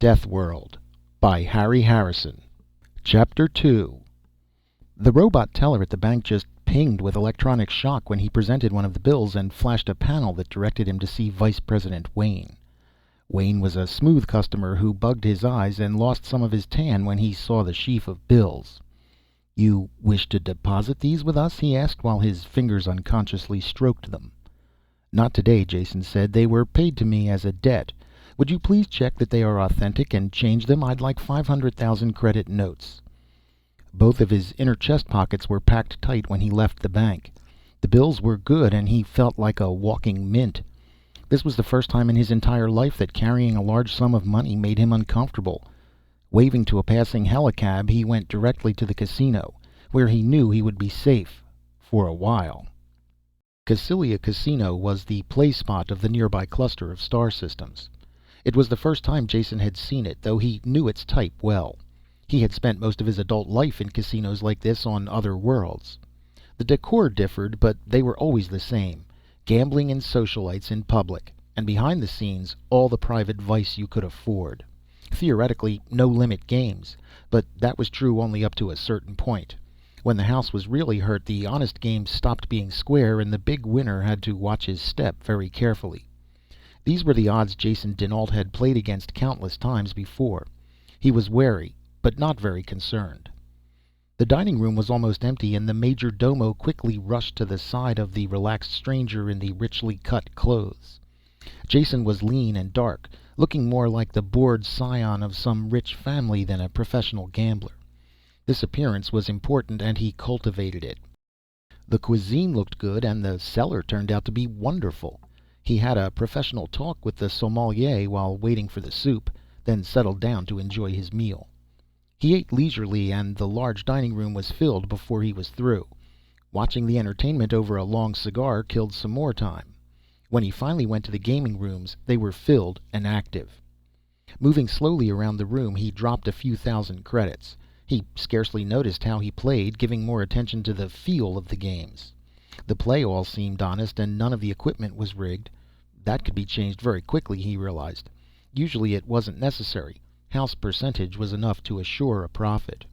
Deathworld by Harry Harrison. Chapter 2. The robot teller at the bank just pinged with electronic shock when he presented one of the bills and flashed a panel that directed him to see Vice President Wayne. Wayne was a smooth customer who bugged his eyes and lost some of his tan when he saw the sheaf of bills. "You wish to deposit these with us?" he asked while his fingers unconsciously stroked them. "Not today," Jason said. "They were paid to me as a debt. Would you please check that they are authentic and change them? I'd like 500,000 credit notes." Both of his inner chest pockets were packed tight when he left the bank. The bills were good and he felt like a walking mint. This was the first time in his entire life that carrying a large sum of money made him uncomfortable. Waving to a passing helicab, he went directly to the casino, where he knew he would be safe for a while. Cassilia Casino was the play spot of the nearby cluster of star systems. It was the first time Jason had seen it, though he knew its type well. He had spent most of his adult life in casinos like this on other worlds. The decor differed, but they were always the same: gambling and socialites in public, and behind the scenes, all the private vice you could afford. Theoretically, no-limit games, but that was true only up to a certain point. When the house was really hurt, the honest games stopped being square, and the big winner had to watch his step very carefully. These were the odds Jason dinAlt had played against countless times before. He was wary, but not very concerned. The dining room was almost empty, and the major domo quickly rushed to the side of the relaxed stranger in the richly cut clothes. Jason was lean and dark, looking more like the bored scion of some rich family than a professional gambler. This appearance was important, and he cultivated it. The cuisine looked good, and the cellar turned out to be wonderful. He had a professional talk with the sommelier while waiting for the soup, then settled down to enjoy his meal. He ate leisurely, and the large dining room was filled before he was through. Watching the entertainment over a long cigar killed some more time. When he finally went to the gaming rooms, they were filled and active. Moving slowly around the room, he dropped a few thousand credits. He scarcely noticed how he played, giving more attention to the feel of the games. The play all seemed honest, and none of the equipment was rigged. That could be changed very quickly, he realized. Usually it wasn't necessary. House percentage was enough to assure a profit.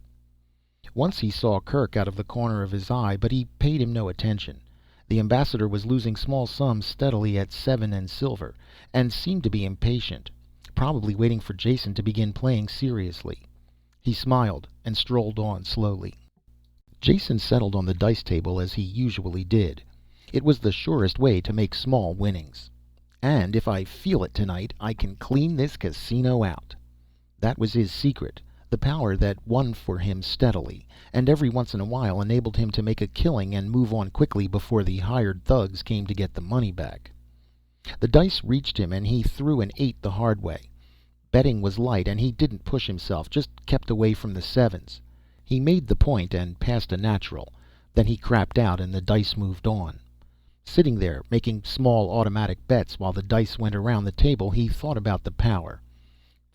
Once he saw Kirk out of the corner of his eye, but he paid him no attention. The ambassador was losing small sums steadily at 7 and silver, and seemed to be impatient, probably waiting for Jason to begin playing seriously. He smiled and strolled on slowly. Jason settled on the dice table as he usually did. It was the surest way to make small winnings. "And if I feel it tonight, I can clean this casino out." That was his secret, the power that won for him steadily, and every once in a while enabled him to make a killing and move on quickly before the hired thugs came to get the money back. The dice reached him, and he threw an 8 the hard way. Betting was light, and he didn't push himself, just kept away from the 7s. He made the point and passed a natural. Then he crapped out, and the dice moved on. Sitting there, making small automatic bets while the dice went around the table, he thought about the power.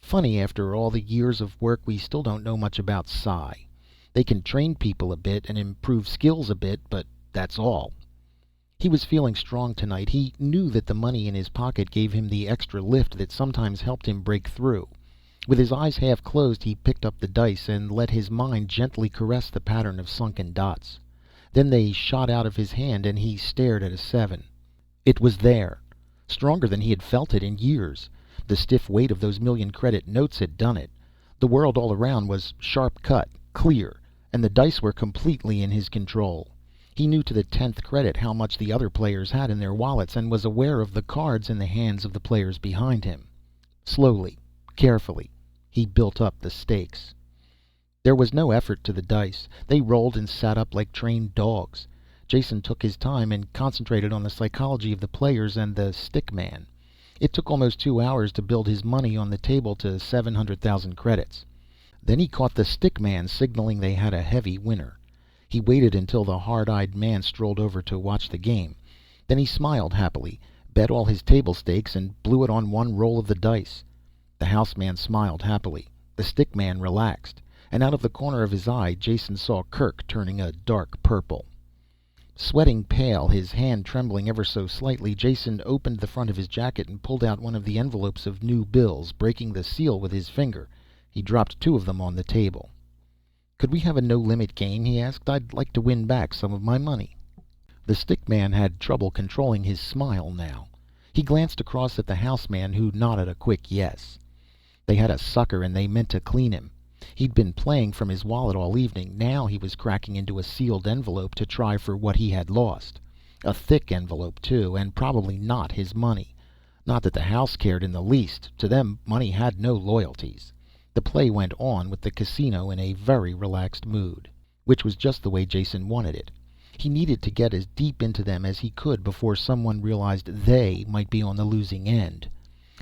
Funny, after all the years of work, we still don't know much about psi. They can train people a bit and improve skills a bit, but that's all. He was feeling strong tonight. He knew that the money in his pocket gave him the extra lift that sometimes helped him break through. With his eyes half closed, he picked up the dice and let his mind gently caress the pattern of sunken dots. Then they shot out of his hand, and he stared at a 7. It was there, stronger than he had felt it in years. The stiff weight of those million-credit notes had done it. The world all around was sharp-cut, clear, and the dice were completely in his control. He knew to the 10th credit how much the other players had in their wallets, and was aware of the cards in the hands of the players behind him. Slowly, carefully, he built up the stakes. There was no effort to the dice. They rolled and sat up like trained dogs. Jason took his time and concentrated on the psychology of the players and the stick man. It took almost 2 hours to build his money on the table to 700,000 credits. Then he caught the stick man signaling they had a heavy winner. He waited until the hard-eyed man strolled over to watch the game. Then he smiled happily, bet all his table stakes, and blew it on one roll of the dice. The house man smiled happily. The stick man relaxed. And out of the corner of his eye, Jason saw Kirk turning a dark purple. Sweating pale, his hand trembling ever so slightly, Jason opened the front of his jacket and pulled out one of the envelopes of new bills. Breaking the seal with his finger, he dropped two of them on the table. "Could we have a no-limit game?" he asked. "I'd like to win back some of my money." The stick man had trouble controlling his smile now. He glanced across at the houseman, who nodded a quick yes. They had a sucker and they meant to clean him. He'd been playing from his wallet all evening. Now he was cracking into a sealed envelope to try for what he had lost. A thick envelope, too, and probably not his money. Not that the house cared in the least. To them, money had no loyalties. The play went on, with the casino in a very relaxed mood. Which was just the way Jason wanted it. He needed to get as deep into them as he could before someone realized they might be on the losing end.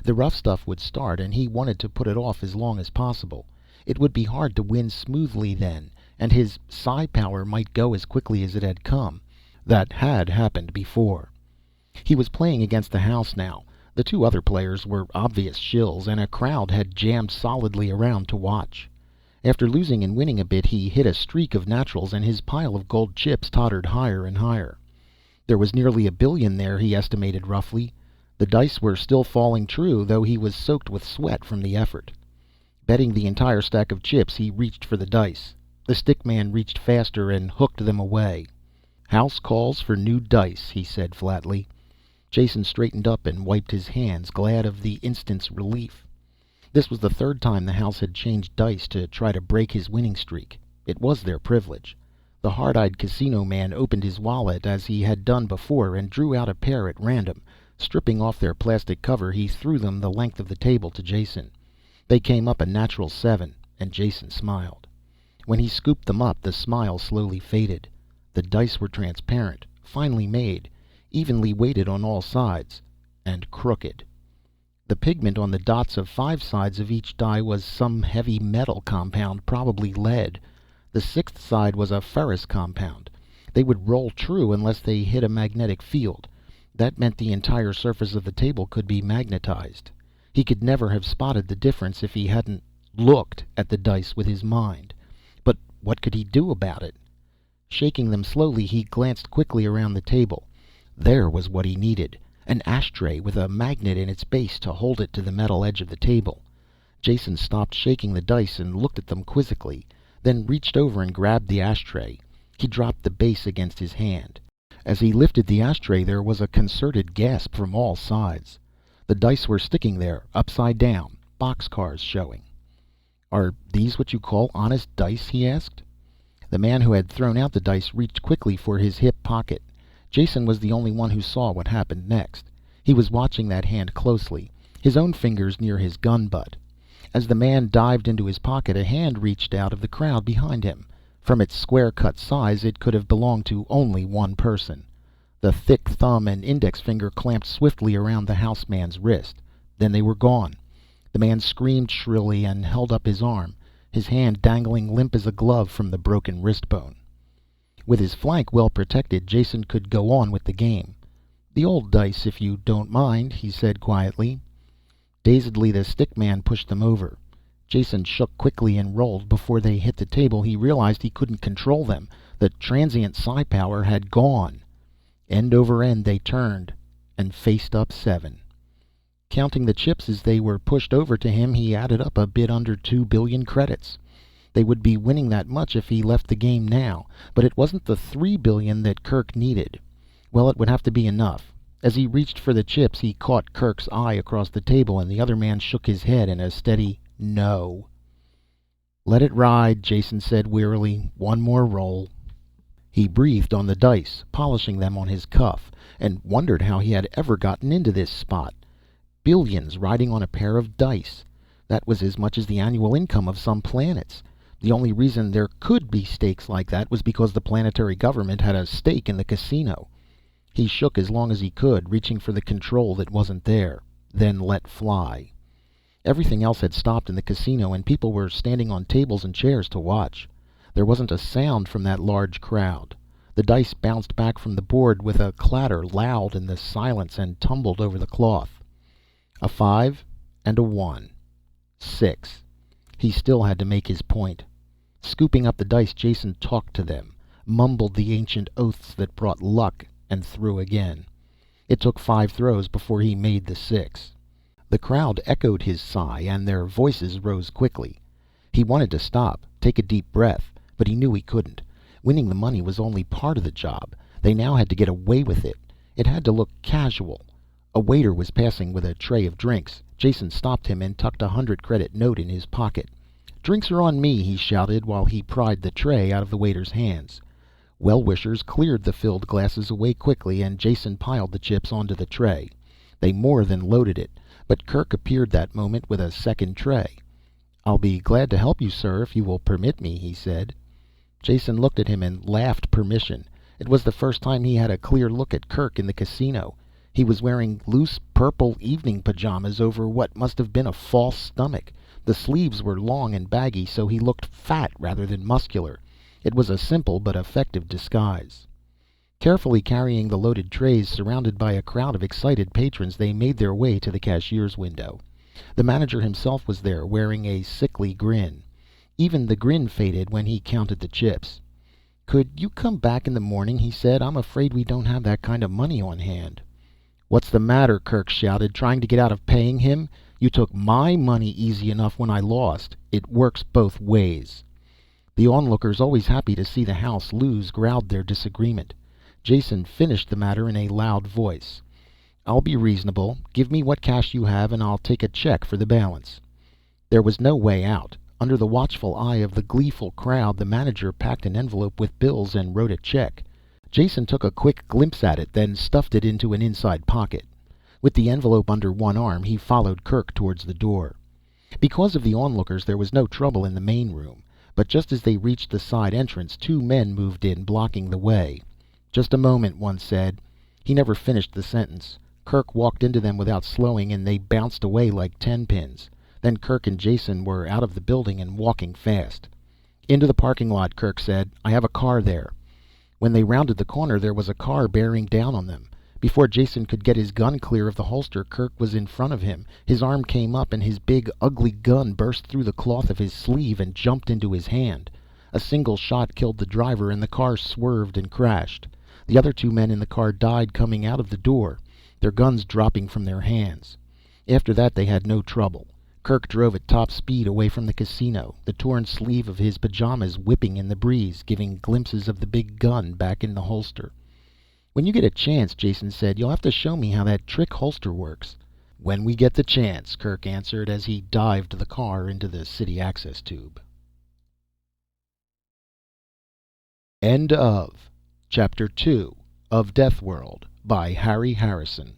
The rough stuff would start, and he wanted to put it off as long as possible. It would be hard to win smoothly then, and his psi power might go as quickly as it had come. That had happened before. He was playing against the house now. The two other players were obvious shills, and a crowd had jammed solidly around to watch. After losing and winning a bit, he hit a streak of naturals, and his pile of gold chips tottered higher and higher. There was nearly $1 billion there, he estimated roughly. The dice were still falling true, though he was soaked with sweat from the effort. Betting the entire stack of chips, he reached for the dice. The stick man reached faster and hooked them away. "House calls for new dice," he said flatly. Jason straightened up and wiped his hands, glad of the instant's relief. This was the third time the house had changed dice to try to break his winning streak. It was their privilege. The hard-eyed casino man opened his wallet as he had done before and drew out a pair at random. Stripping off their plastic cover, he threw them the length of the table to Jason. They came up a natural 7, and Jason smiled. When he scooped them up, the smile slowly faded. The dice were transparent, finely made, evenly weighted on all sides, and crooked. The pigment on the dots of 5 sides of each die was some heavy metal compound, probably lead. The 6th side was a ferrous compound. They would roll true unless they hit a magnetic field. That meant the entire surface of the table could be magnetized. He could never have spotted the difference if he hadn't looked at the dice with his mind. But what could he do about it? Shaking them slowly, he glanced quickly around the table. There was what he needed. An ashtray with a magnet in its base to hold it to the metal edge of the table. Jason stopped shaking the dice and looked at them quizzically, then reached over and grabbed the ashtray. He dropped the base against his hand. As he lifted the ashtray, there was a concerted gasp from all sides. The dice were sticking there, upside down, boxcars showing. "Are these what you call honest dice?" he asked. The man who had thrown out the dice reached quickly for his hip pocket. Jason was the only one who saw what happened next. He was watching that hand closely, his own fingers near his gun butt. As the man dived into his pocket, a hand reached out of the crowd behind him. From its square-cut size, it could have belonged to only one person. The thick thumb and index finger clamped swiftly around the houseman's wrist. Then they were gone. The man screamed shrilly and held up his arm, his hand dangling limp as a glove from the broken wrist bone. With his flank well protected, Jason could go on with the game. "The old dice, if you don't mind," he said quietly. Dazedly, the stick man pushed them over. Jason shook quickly and rolled. Before they hit the table, he realized he couldn't control them. The transient psi power had gone. End over end they turned, and faced up 7. Counting the chips as they were pushed over to him, he added up a bit under 2 billion credits. They would be winning that much if he left the game now, but it wasn't the 3 billion that Kirk needed. Well, it would have to be enough. As he reached for the chips, he caught Kirk's eye across the table, and the other man shook his head in a steady no. "Let it ride," Jason said wearily. "One more roll." He breathed on the dice, polishing them on his cuff, and wondered how he had ever gotten into this spot. Billions riding on a pair of dice. That was as much as the annual income of some planets. The only reason there could be stakes like that was because the planetary government had a stake in the casino. He shook as long as he could, reaching for the control that wasn't there, then let fly. Everything else had stopped in the casino, and people were standing on tables and chairs to watch. There wasn't a sound from that large crowd. The dice bounced back from the board with a clatter loud in the silence and tumbled over the cloth. A 5 and a 1. 6. He still had to make his point. Scooping up the dice, Jason talked to them. mumbled the ancient oaths that brought luck, and threw again. It took 5 throws before he made the 6. The crowd echoed his sigh, and their voices rose quickly. He wanted to stop, take a deep breath, but he knew he couldn't. Winning the money was only part of the job. They now had to get away with it. It had to look casual. A waiter was passing with a tray of drinks. Jason stopped him and tucked a 100-credit note in his pocket. "Drinks are on me," he shouted while he pried the tray out of the waiter's hands. Well-wishers cleared the filled glasses away quickly, and Jason piled the chips onto the tray. They more than loaded it, but Kerk appeared that moment with a second tray. "I'll be glad to help you, sir, if you will permit me," he said. Jason looked at him and laughed permission. It was the first time he had a clear look at Kerk in the casino. He was wearing loose purple evening pajamas over what must have been a false stomach. The sleeves were long and baggy, so he looked fat rather than muscular. It was a simple but effective disguise. Carefully carrying the loaded trays, surrounded by a crowd of excited patrons, they made their way to the cashier's window. The manager himself was there, wearing a sickly grin. Even the grin faded when he counted the chips. "Could you come back in the morning?" he said. "I'm afraid we don't have that kind of money on hand." "What's the matter?" Kerk shouted. "Trying to get out of paying him? You took my money easy enough when I lost. It works both ways." The onlookers, always happy to see the house lose, growled their disagreement. Jason finished the matter in a loud voice. "I'll be reasonable. Give me what cash you have and I'll take a check for the balance." There was no way out. Under the watchful eye of the gleeful crowd, the manager packed an envelope with bills and wrote a check. Jason took a quick glimpse at it, then stuffed it into an inside pocket. With the envelope under one arm, he followed Kerk towards the door. Because of the onlookers, there was no trouble in the main room. But just as they reached the side entrance, 2 men moved in, blocking the way. "Just a moment," one said. He never finished the sentence. Kerk walked into them without slowing, and they bounced away like 10-pins. Then Kerk and Jason were out of the building and walking fast. "Into the parking lot," Kerk said. "I have a car there." When they rounded the corner, there was a car bearing down on them. Before Jason could get his gun clear of the holster, Kerk was in front of him. His arm came up and his big, ugly gun burst through the cloth of his sleeve and jumped into his hand. A single shot killed the driver and the car swerved and crashed. The other 2 men in the car died coming out of the door, their guns dropping from their hands. After that they had no trouble. Kerk drove at top speed away from the casino, the torn sleeve of his pajamas whipping in the breeze, giving glimpses of the big gun back in the holster. "When you get a chance," Jason said, "you'll have to show me how that trick holster works." "When we get the chance," Kerk answered as he dived the car into the city access tube. End of Chapter 2 of Deathworld by Harry Harrison.